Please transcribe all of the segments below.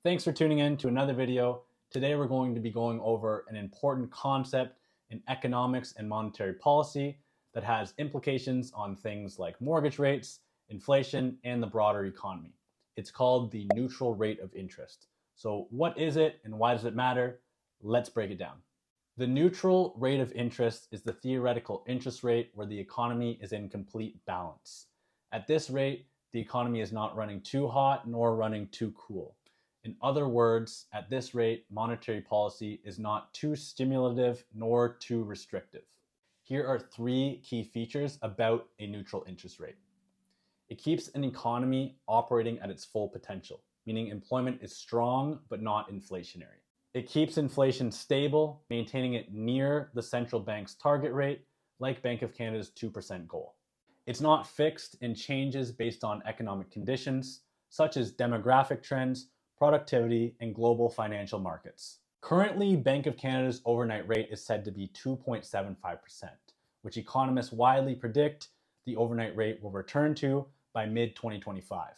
Thanks for tuning in to another video. Today we're going to be going over an important concept in economics and monetary policy that has implications on things like mortgage rates, inflation, and the broader economy. It's called the neutral rate of interest. So what is it and why does it matter? Let's break it down. The neutral rate of interest is the theoretical interest rate where the economy is in complete balance. At this rate, the economy is not running too hot nor running too cool. In other words, at this rate, monetary policy is not too stimulative nor too restrictive. Here are three key features about a neutral interest rate. It keeps an economy operating at its full potential, meaning employment is strong but not inflationary. It keeps inflation stable, maintaining it near the central bank's target rate, like Bank of Canada's 2% goal. It's not fixed and changes based on economic conditions, such as demographic trends, productivity, and global financial markets. Currently, Bank of Canada's overnight rate is said to be 2.75%, which economists widely predict the overnight rate will return to by mid-2025.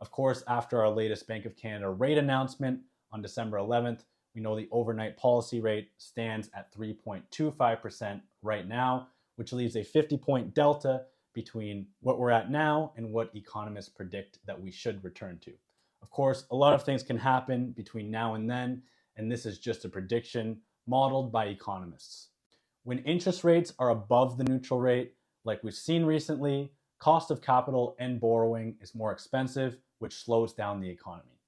Of course, after our latest Bank of Canada rate announcement on December 11th, we know the overnight policy rate stands at 3.25% right now, which leaves a 50-point delta between what we're at now and what economists predict that we should return to. Of course, a lot of things can happen between now and then, and this is just a prediction modeled by economists. When interest rates are above the neutral rate, like we've seen recently, cost of capital and borrowing is more expensive, which slows down the economy.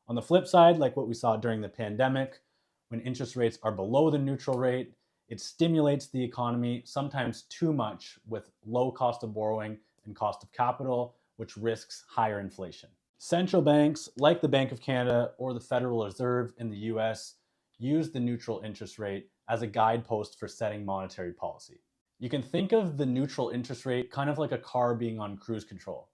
On the flip side, like what we saw during the pandemic, when interest rates are below the neutral rate, it stimulates the economy, sometimes too much, with low cost of borrowing and cost of capital, which risks higher inflation. Central banks, like the Bank of Canada or the Federal Reserve in the US, use the neutral interest rate as a guidepost for setting monetary policy. You can think of the neutral interest rate kind of like a car being on cruise control.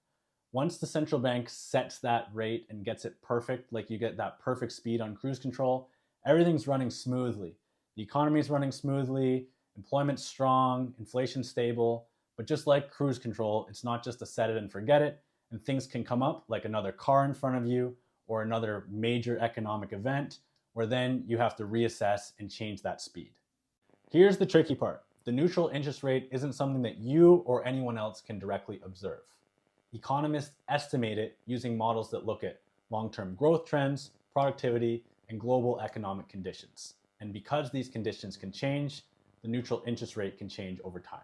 Once the central bank sets that rate and gets it perfect, like you get that perfect speed on cruise control, everything's running smoothly. The economy is running smoothly, employment's strong, inflation's stable, but just like cruise control, it's not just a set it and forget it, and things can come up like another car in front of you or another major economic event where then you have to reassess and change that speed. Here's the tricky part. The neutral interest rate isn't something that you or anyone else can directly observe. Economists estimate it using models that look at long-term growth trends, productivity, and global economic conditions. And because these conditions can change, the neutral interest rate can change over time.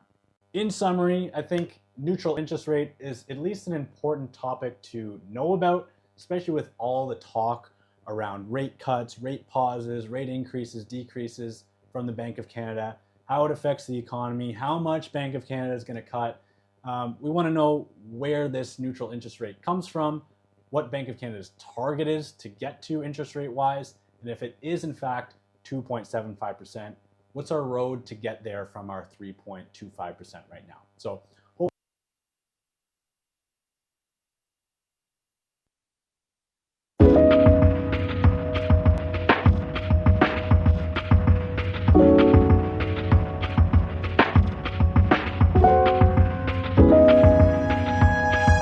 In summary, I think neutral interest rate is at least an important topic to know about, especially with all the talk around rate cuts, rate pauses, rate increases, decreases from the Bank of Canada, how it affects the economy, how much Bank of Canada is going to cut. We want to know where this neutral interest rate comes from, what Bank of Canada's target is to get to interest rate wise, and if it is in fact 2.75%, what's our road to get there from our 3.25% right now? So